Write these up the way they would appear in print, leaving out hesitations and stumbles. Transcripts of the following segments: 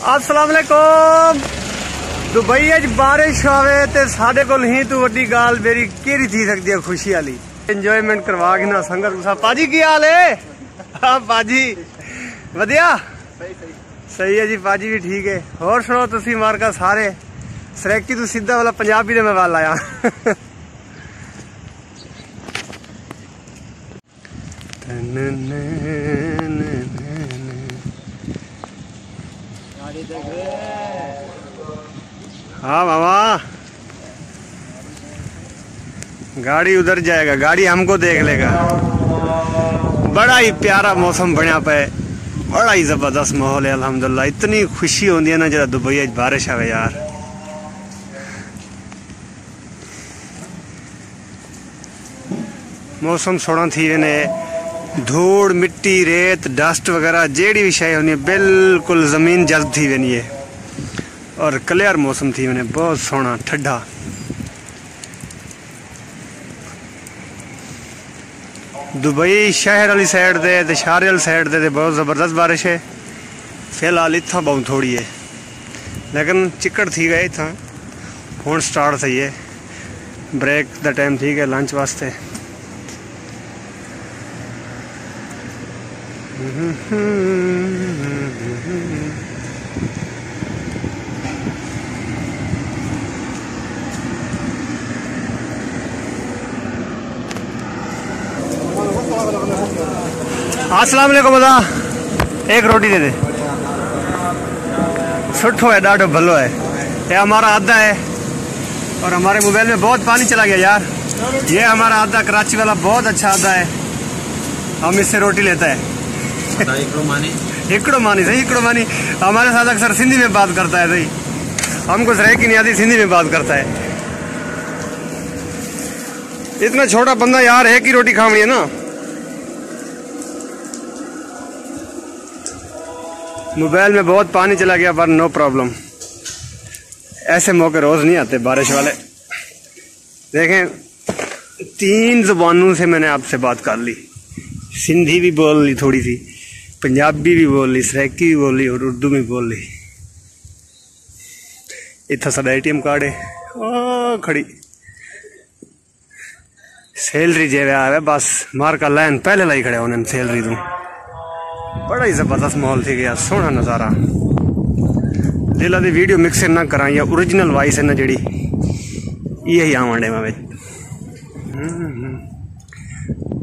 अस्सलाम वालेकुम। दुबई च बारिश आवे ते साडे कोल ही तू वड्डी गाल मेरी केड़ी थी सकदी है खुशी वाली। इंजॉयमेंट करवा के ना संगत के साथ। पाजी की हाल है? हाँ पाजी वधिया सही है जी। पाजी भी ठीक है। होर सुनो तुसी मारका सारे सरेकी तू सीधा वाला पंजाबी दे मैं वाल आया। हाँ मामा गाड़ी उधर जाएगा, गाड़ी हमको देख लेगा। बड़ा ही प्यारा मौसम बनया पे, बड़ा ही जबरदस्त माहौल है अल्हम्दुलिल्लाह। इतनी खुशी होती है ना जरा दुबई बारिश आवे यार। मौसम सोना थी वेने, धूड़ मिट्टी रेत डस्ट वगैरह जेड़ी भी शय होनी बिल्कुल जमीन जज्ब थी वेनी है और क्लियर मौसम थी वेने बहुत सोना ठंडा। दुबई शहर वाली साइड दे शहर वाली साइड दे बहुत जबरदस्त बारिश है। फिलहाल इतना बहुत थोड़ी है लेकिन चिकड़ थी गए इतना हूँ स्टार्ट थी है। ब्रेक द टाइम थी गया लंच वास्ते। अस्सलाम वालेकुम बदा, एक रोटी दे दे। सुठो है डाढ़ो भलो है। ये हमारा आधा है और हमारे मोबाइल में बहुत पानी चला गया यार। ये हमारा आधा कराची वाला बहुत अच्छा आधा है, हम इससे रोटी लेता है। इकड़ो मानी सही, इकड़ो मानी हमारे साथ अक्सर सिंधी में बात करता है सही। हमको सराइकी नहीं आती, सिंधी में बात करता है। इतना छोटा बंदा यार, एक ही रोटी खानी है ना। मोबाइल में बहुत पानी चला गया पर नो प्रॉब्लम। ऐसे मौके रोज नहीं आते बारिश वाले। देखें 3 जुबानों से मैंने आपसे बात कर ली। सिंधी भी बोल ली, थोड़ी सी पंजाबी भी बोल ली, सराइकी भी बोल ली और उर्दू भी बोल ली। इतना सारा ATM कार्ड है ओ खड़ी सैलरी जे आया बस मार का लाइन पहले लाई खड़े उन्हें सैलरी दूं। बड़ा ही जबरदस्त माहौल थी गया, सोहना नज़ारा। दिल दी वीडियो मिक्सर ना करा या ओरिजिनल वॉइस है ना जड़ी यही आवन डेमा में।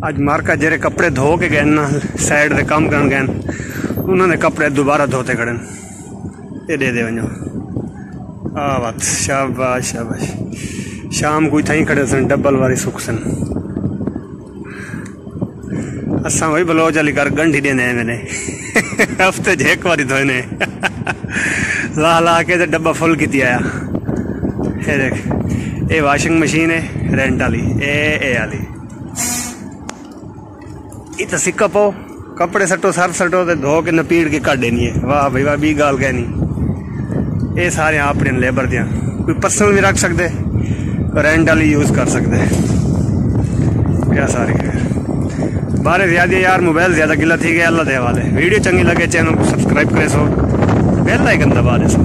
आज मारका जेरे कपड़े धो के गए ना साइड दे काम करन गए, उन्होंने कपड़े दोबारा धोते खड़े। ये दे दे वनो आ बात। शाबाश शाबाश। शाम को थी खड़े सन डबल वाली सुख सन। असा वही बलोच वाली कर गंढी देने मैंने हफ्ते एक बारी धोने ला ला के डब्बा फुल की आया। ये देख ये वाशिंग मशीन है रेंट वाली, ए वाली। इत सिक्का पो कपड़े सटो सर्फ सटो ते धो के नपीड़ के कट देनी है। वाह भाई वाह, बी गाल कहनी। ये सारे अपने लेबर दियाँ, कोई पर्सनल भी रख सकते, रेंट वाली यूज कर सकते। क्या सारे बारे ज्यादा यार, मोबाइल ज्यादा गिला थी गया। अल्लाह दे वाले वीडियो चंगी लगे चैनल को सब्सक्राइब करे सो, बेल आइकन दबा दे सो।